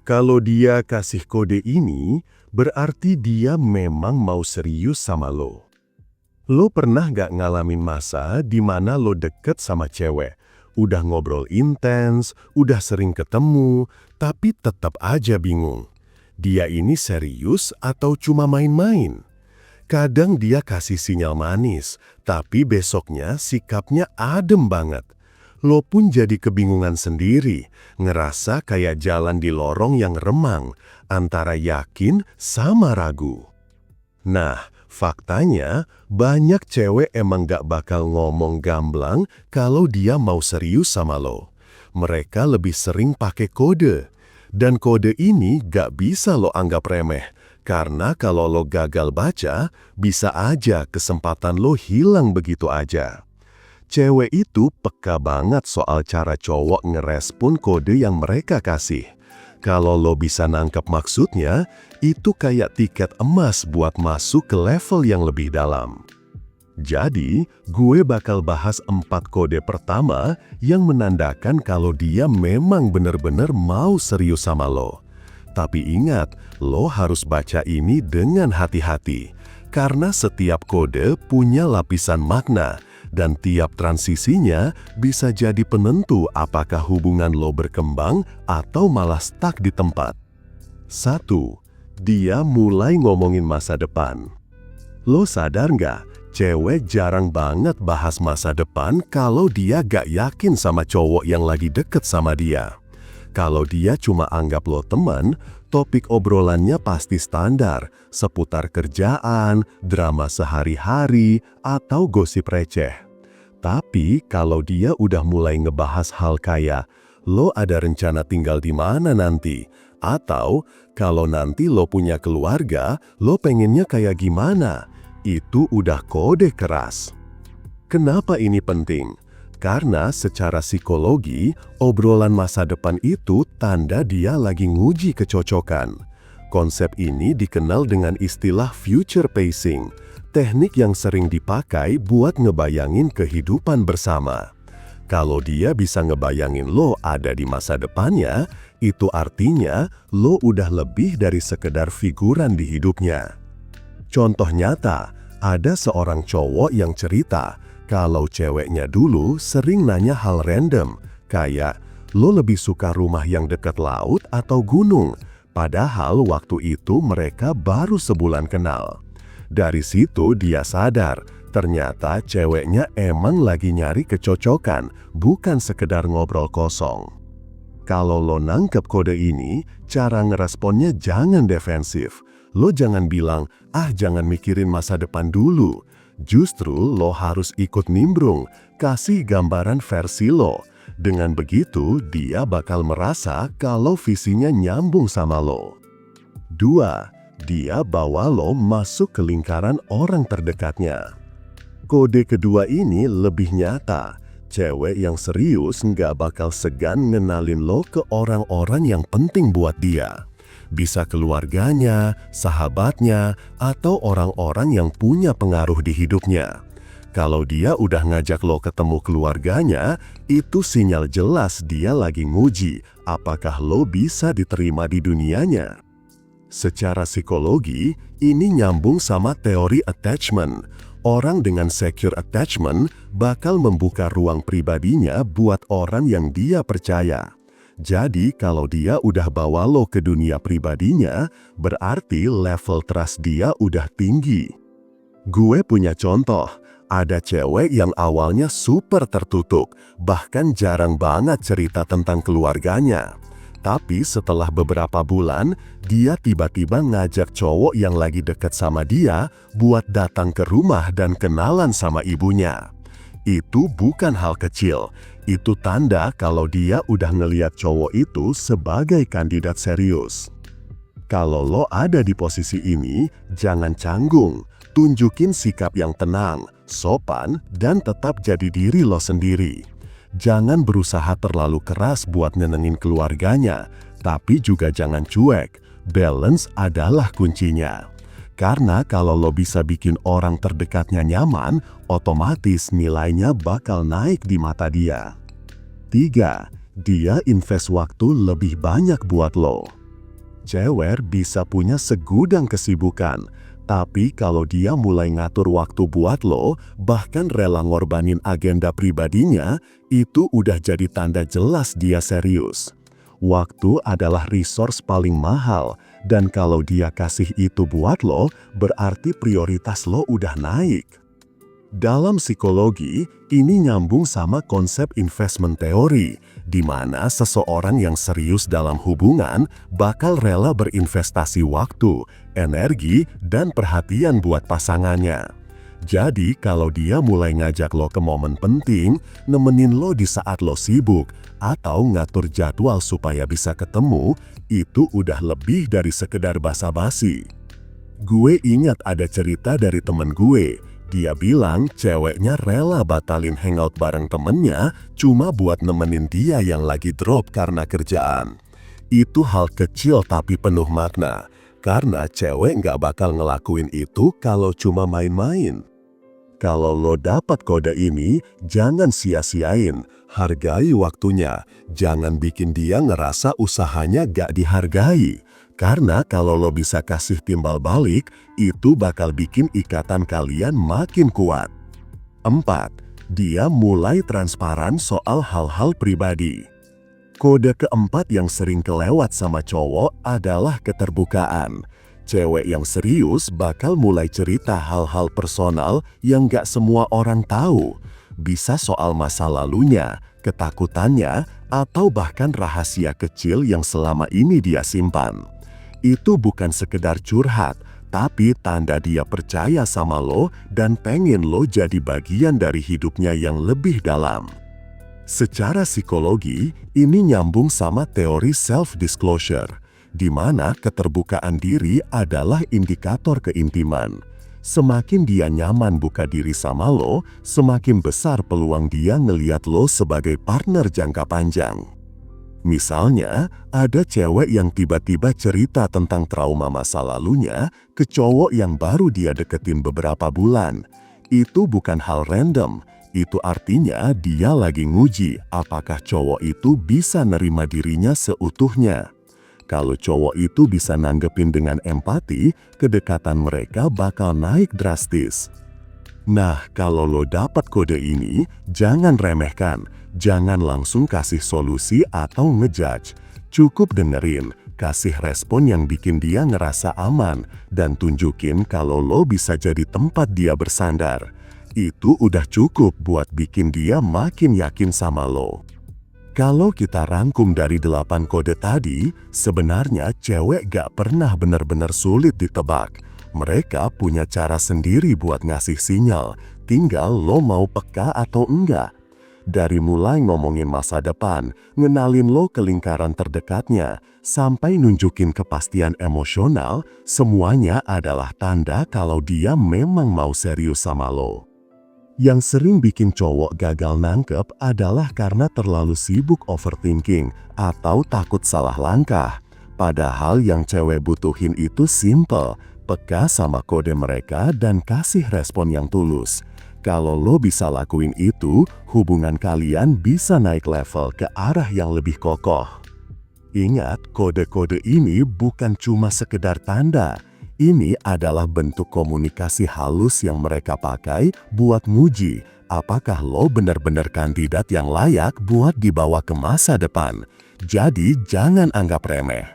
Kalau dia kasih kode ini, berarti dia memang mau serius sama lo. Lo pernah gak ngalamin masa di mana lo deket sama cewek? Udah ngobrol intens, udah sering ketemu, tapi tetap aja bingung. Dia ini serius atau cuma main-main? Kadang dia kasih sinyal manis, tapi besoknya sikapnya adem banget. Lo pun jadi kebingungan sendiri, ngerasa kayak jalan di lorong yang remang, antara yakin sama ragu. Nah, faktanya banyak cewek emang gak bakal ngomong gamblang kalau dia mau serius sama lo. Mereka lebih sering pakai kode. Dan kode ini gak bisa lo anggap remeh, karena kalau lo gagal baca, bisa aja kesempatan lo hilang begitu aja. Cewek itu peka banget soal cara cowok ngerespon kode yang mereka kasih. Kalau lo bisa nangkep maksudnya, itu kayak tiket emas buat masuk ke level yang lebih dalam. Jadi, gue bakal bahas 4 kode pertama yang menandakan kalau dia memang bener-bener mau serius sama lo. Tapi ingat, lo harus baca ini dengan hati-hati, karena setiap kode punya lapisan makna, dan tiap transisinya bisa jadi penentu apakah hubungan lo berkembang atau malah stuck di tempat. 1. Dia mulai ngomongin masa depan. Lo sadar nggak, cewek jarang banget bahas masa depan kalau dia gak yakin sama cowok yang lagi deket sama dia. Kalau dia cuma anggap lo teman, topik obrolannya pasti standar, seputar kerjaan, drama sehari-hari, atau gosip receh. Tapi kalau dia udah mulai ngebahas hal kayak, lo ada rencana tinggal di mana nanti? Atau kalau nanti lo punya keluarga, lo pengennya kayak gimana? Itu udah kode keras. Kenapa ini penting? Karena secara psikologi, obrolan masa depan itu tanda dia lagi nguji kecocokan. Konsep ini dikenal dengan istilah future pacing, teknik yang sering dipakai buat ngebayangin kehidupan bersama. Kalau dia bisa ngebayangin lo ada di masa depannya, itu artinya lo udah lebih dari sekedar figuran di hidupnya. Contoh nyata, ada seorang cowok yang cerita kalau ceweknya dulu sering nanya hal random, kayak, lo lebih suka rumah yang dekat laut atau gunung? Padahal waktu itu mereka baru sebulan kenal. Dari situ dia sadar, ternyata ceweknya emang lagi nyari kecocokan, bukan sekedar ngobrol kosong. Kalau lo nangkep kode ini, cara ngeresponnya jangan defensif. Lo jangan bilang, jangan mikirin masa depan dulu. Justru lo harus ikut nimbrung, kasih gambaran versi lo. Dengan begitu, dia bakal merasa kalau visinya nyambung sama lo. 2. Dia bawa lo masuk ke lingkaran orang terdekatnya. Kode kedua ini lebih nyata. Cewek yang serius nggak bakal segan ngenalin lo ke orang-orang yang penting buat dia. Bisa keluarganya, sahabatnya, atau orang-orang yang punya pengaruh di hidupnya. Kalau dia udah ngajak lo ketemu keluarganya, itu sinyal jelas dia lagi nguji apakah lo bisa diterima di dunianya. Secara psikologi, ini nyambung sama teori attachment. Orang dengan secure attachment bakal membuka ruang pribadinya buat orang yang dia percaya. Jadi kalau dia udah bawa lo ke dunia pribadinya, berarti level trust dia udah tinggi. Gue punya contoh, ada cewek yang awalnya super tertutup, bahkan jarang banget cerita tentang keluarganya. Tapi setelah beberapa bulan, dia tiba-tiba ngajak cowok yang lagi deket sama dia buat datang ke rumah dan kenalan sama ibunya. Itu bukan hal kecil, itu tanda kalau dia udah ngeliat cowok itu sebagai kandidat serius. Kalau lo ada di posisi ini, jangan canggung, tunjukin sikap yang tenang, sopan, dan tetap jadi diri lo sendiri. Jangan berusaha terlalu keras buat nyenengin keluarganya, tapi juga jangan cuek. Balance adalah kuncinya. Karena kalau lo bisa bikin orang terdekatnya nyaman, otomatis nilainya bakal naik di mata dia. 3. Dia invest waktu lebih banyak buat lo. Cewek bisa punya segudang kesibukan, tapi kalau dia mulai ngatur waktu buat lo, bahkan rela ngorbanin agenda pribadinya, itu udah jadi tanda jelas dia serius. Waktu adalah resource paling mahal, dan kalau dia kasih itu buat lo, berarti prioritas lo udah naik. Dalam psikologi, ini nyambung sama konsep investment theory, di mana seseorang yang serius dalam hubungan bakal rela berinvestasi waktu, energi, dan perhatian buat pasangannya. Jadi, kalau dia mulai ngajak lo ke momen penting, nemenin lo di saat lo sibuk, atau ngatur jadwal supaya bisa ketemu, itu udah lebih dari sekedar basa-basi. Gue ingat ada cerita dari temen gue. Dia bilang ceweknya rela batalin hangout bareng temennya cuma buat nemenin dia yang lagi drop karena kerjaan. Itu hal kecil tapi penuh makna, karena cewek nggak bakal ngelakuin itu kalau cuma main-main. Kalau lo dapat kode ini, jangan sia-siain, hargai waktunya, jangan bikin dia ngerasa usahanya gak dihargai. Karena kalau lo bisa kasih timbal balik, itu bakal bikin ikatan kalian makin kuat. 4. Dia mulai transparan soal hal-hal pribadi. Kode keempat yang sering kelewat sama cowok adalah keterbukaan. Cewek yang serius bakal mulai cerita hal-hal personal yang gak semua orang tahu. Bisa soal masa lalunya, ketakutannya, atau bahkan rahasia kecil yang selama ini dia simpan. Itu bukan sekedar curhat, tapi tanda dia percaya sama lo dan pengen lo jadi bagian dari hidupnya yang lebih dalam. Secara psikologi, ini nyambung sama teori self-disclosure, di mana keterbukaan diri adalah indikator keintiman. Semakin dia nyaman buka diri sama lo, semakin besar peluang dia ngeliat lo sebagai partner jangka panjang. Misalnya, ada cewek yang tiba-tiba cerita tentang trauma masa lalunya ke cowok yang baru dia deketin beberapa bulan. Itu bukan hal random, itu artinya dia lagi nguji apakah cowok itu bisa nerima dirinya seutuhnya. Kalau cowok itu bisa nanggepin dengan empati, kedekatan mereka bakal naik drastis. Nah, kalau lo dapat kode ini, jangan remehkan. Jangan langsung kasih solusi atau ngejudge. Cukup dengerin, kasih respon yang bikin dia ngerasa aman, dan tunjukin kalau lo bisa jadi tempat dia bersandar. Itu udah cukup buat bikin dia makin yakin sama lo. Kalau kita rangkum dari 8 kode tadi, sebenarnya cewek gak pernah benar-benar sulit ditebak. Mereka punya cara sendiri buat ngasih sinyal, tinggal lo mau peka atau enggak. Dari mulai ngomongin masa depan, ngenalin lo ke lingkaran terdekatnya, sampai nunjukin kepastian emosional, semuanya adalah tanda kalau dia memang mau serius sama lo. Yang sering bikin cowok gagal nangkep adalah karena terlalu sibuk overthinking atau takut salah langkah. Padahal yang cewek butuhin itu simple, peka sama kode mereka dan kasih respon yang tulus. Kalau lo bisa lakuin itu, hubungan kalian bisa naik level ke arah yang lebih kokoh. Ingat, kode-kode ini bukan cuma sekedar tanda. Ini adalah bentuk komunikasi halus yang mereka pakai buat nguji apakah lo benar-benar kandidat yang layak buat dibawa ke masa depan. Jadi jangan anggap remeh.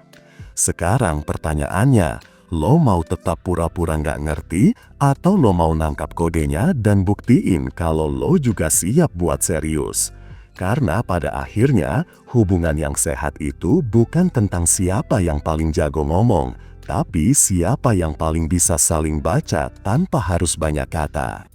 Sekarang pertanyaannya, lo mau tetap pura-pura nggak ngerti atau lo mau nangkap kodenya dan buktiin kalau lo juga siap buat serius? Karena pada akhirnya, hubungan yang sehat itu bukan tentang siapa yang paling jago ngomong, tapi siapa yang paling bisa saling baca tanpa harus banyak kata.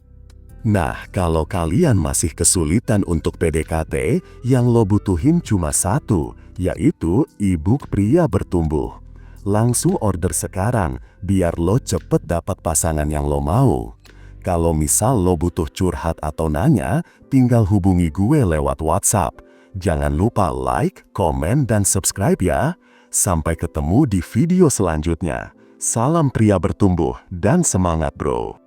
Nah, kalau kalian masih kesulitan untuk PDKT, yang lo butuhin cuma satu, yaitu e-book Pria Bertumbuh. Langsung order sekarang, biar lo cepet dapat pasangan yang lo mau. Kalau misal lo butuh curhat atau nanya, tinggal hubungi gue lewat WhatsApp. Jangan lupa like, komen, dan subscribe ya. Sampai ketemu di video selanjutnya. Salam pria bertumbuh dan semangat bro.